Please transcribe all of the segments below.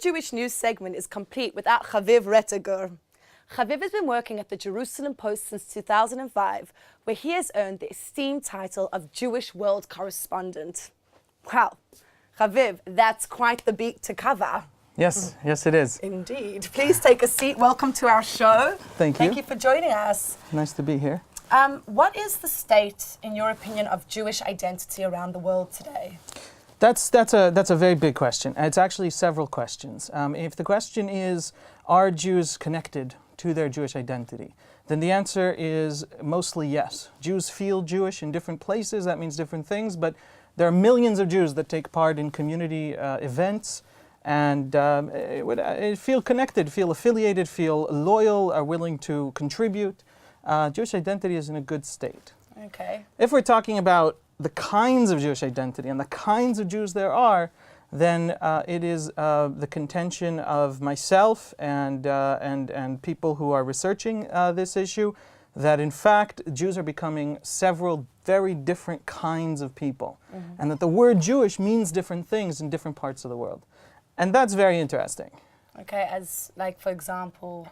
Jewish news segment is complete without Haviv Gur. Haviv has been working at the Jerusalem Post since 2005, where he has earned the esteemed title of Jewish World Correspondent. Wow, Haviv, that's quite the beat to cover. Yes, yes it is. Indeed. Please take a seat. Welcome to our show. Thank you. Thank you for joining us. Nice to be here. What is the state, in your opinion, of Jewish identity around the world today? That's a very big question. It's actually several questions. If the question is, are Jews connected to their Jewish identity, then the answer is mostly yes. Jews feel Jewish in different places. That means different things, but there are millions of Jews that take part in community events and feel connected, feel affiliated, feel loyal, are willing to contribute. Jewish identity is in a good state. Okay. If we're talking about the kinds of Jewish identity and the kinds of Jews there are, then it is the contention of myself and people who are researching this issue that in fact Jews are becoming several very different kinds of people, and that the word Jewish means different things in different parts of the world. And that's very interesting. Okay, as like for example,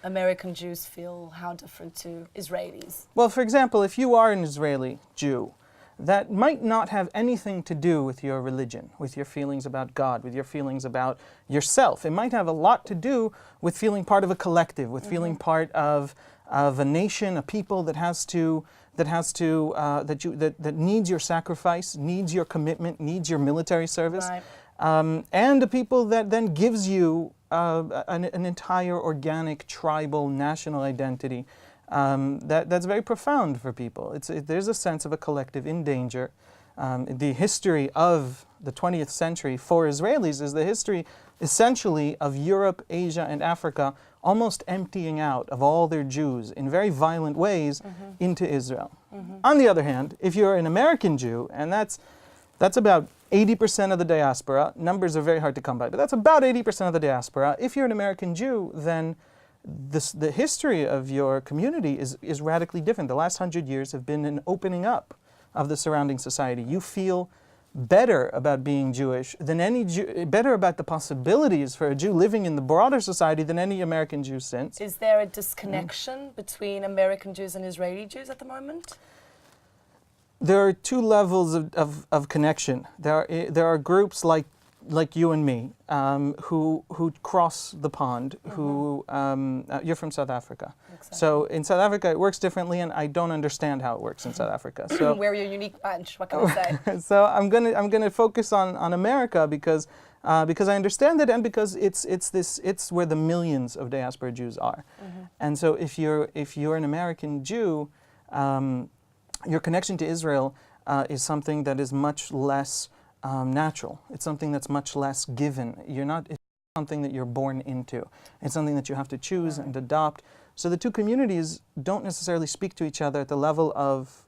American Jews feel how different to Israelis? Well, for example, if you are an Israeli Jew, that might not have anything to do with your religion, with your feelings about God, with your feelings about yourself. It might have a lot to do with feeling part of a collective, with feeling part of a nation, a people that needs your sacrifice, needs your commitment, needs your military service, Right. And a people that then gives you an entire organic, tribal, national identity. That's very profound for people. There's a sense of a collective in danger. The history of the 20th century for Israelis is the history essentially of Europe, Asia, and Africa almost emptying out of all their Jews in very violent ways into Israel. On the other hand, if you're an American Jew, and that's about 80% of the diaspora, numbers are very hard to come by, but that's about 80% of the diaspora. If you're an American Jew, then the history of your community is radically different. The last 100 years have been an opening up of the surrounding society. You feel better about being Jewish than any Jew, better about the possibilities for a Jew living in the broader society than any American Jew since. Is there a disconnection between American Jews and Israeli Jews at the moment? There are two levels of connection. There are groups like you and me who cross the pond. You're from South Africa, Exactly. So in South Africa it works differently, and I don't understand how it works in South Africa. So We're your unique bunch. What can I say? so I'm gonna focus on America because I understand it, and because it's where the millions of diaspora Jews are. And so if you're an American Jew, your connection to Israel is something that is much less natural. It's something that's much less given. It's something that you're born into. It's something that you have to choose and adopt. So the two communities don't necessarily speak to each other at the level of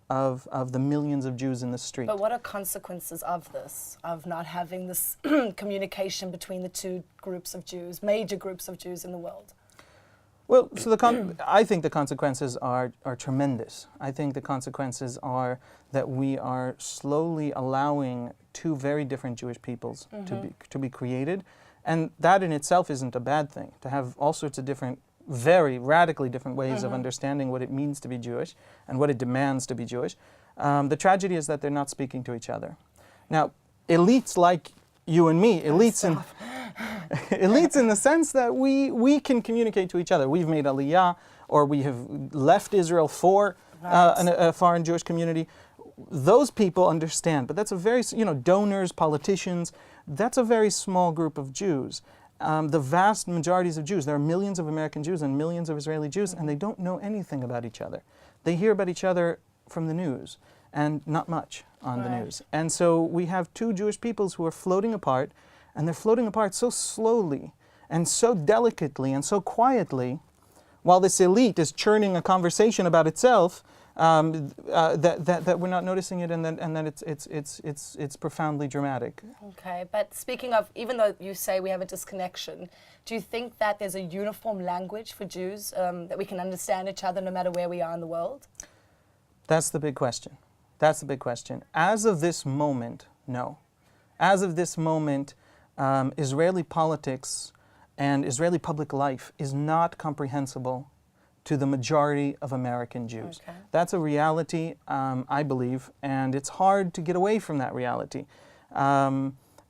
the millions of Jews in the street. But what are consequences of this, of not having this communication between the two groups of Jews, major groups of Jews in the world? Well, so I think the consequences are tremendous. I think the consequences are that we are slowly allowing two very different Jewish peoples to be created, and that in itself isn't a bad thing. To have all sorts of different, very radically different ways of understanding what it means to be Jewish and what it demands to be Jewish. The tragedy is that they're not speaking to each other. Now, elites like you and me, elites in the sense that we can communicate to each other. We've made aliyah, or we have left Israel for a foreign Jewish community. Those people understand, but that's a very, donors, politicians, that's a very small group of Jews. The vast majorities of Jews, there are millions of American Jews and millions of Israeli Jews, and they don't know anything about each other. They hear about each other from the news, and not much on the news. And so we have two Jewish peoples who are floating apart, and they're floating apart so slowly and so delicately and so quietly, while this elite is churning a conversation about itself, that we're not noticing it, and that it's profoundly dramatic. Okay, but speaking of, even though you say we have a disconnection, do you think that there's a uniform language for Jews, that we can understand each other no matter where we are in the world? That's the big question. That's the big question. As of this moment, no. As of this moment, Israeli politics and Israeli public life is not comprehensible to the majority of American Jews. Okay. That's a reality, I believe, and it's hard to get away from that reality.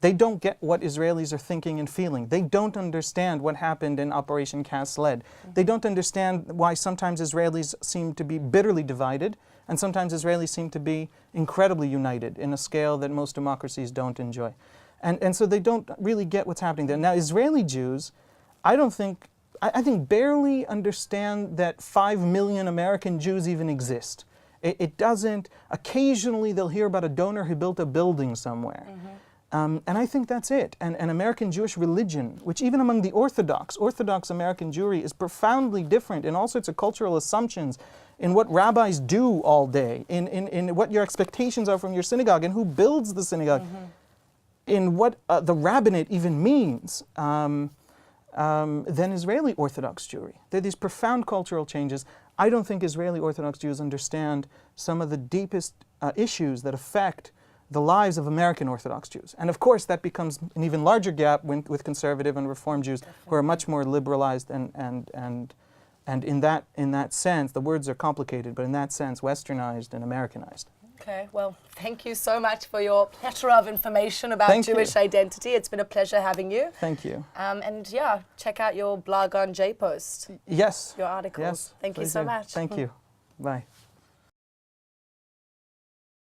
They don't get what Israelis are thinking and feeling. They don't understand what happened in Operation Cast Lead. They don't understand why sometimes Israelis seem to be bitterly divided, and sometimes Israelis seem to be incredibly united in a scale that most democracies don't enjoy. And so they don't really get what's happening there. Now, Israeli Jews, I think barely understand that 5 million American Jews even exist. It doesn't, occasionally they'll hear about a donor who built a building somewhere. And I think that's it. And American Jewish religion, which even among the Orthodox American Jewry is profoundly different in all sorts of cultural assumptions, in what rabbis do all day, in what your expectations are from your synagogue, and who builds the synagogue, in what the rabbinate even means, than Israeli Orthodox Jewry. There are these profound cultural changes. I don't think Israeli Orthodox Jews understand some of the deepest issues that affect the lives of American Orthodox Jews. And of course that becomes an even larger gap with conservative and Reform Jews who are much more liberalized and in that sense, the words are complicated, but in that sense, westernized and Americanized. Okay, well, thank you so much for your plethora of information about Jewish identity. It's been a pleasure having you. Thank you. And yeah, check out your blog on JPost. Yes. Your articles. Yes. Thank you so much. Thank you. Bye.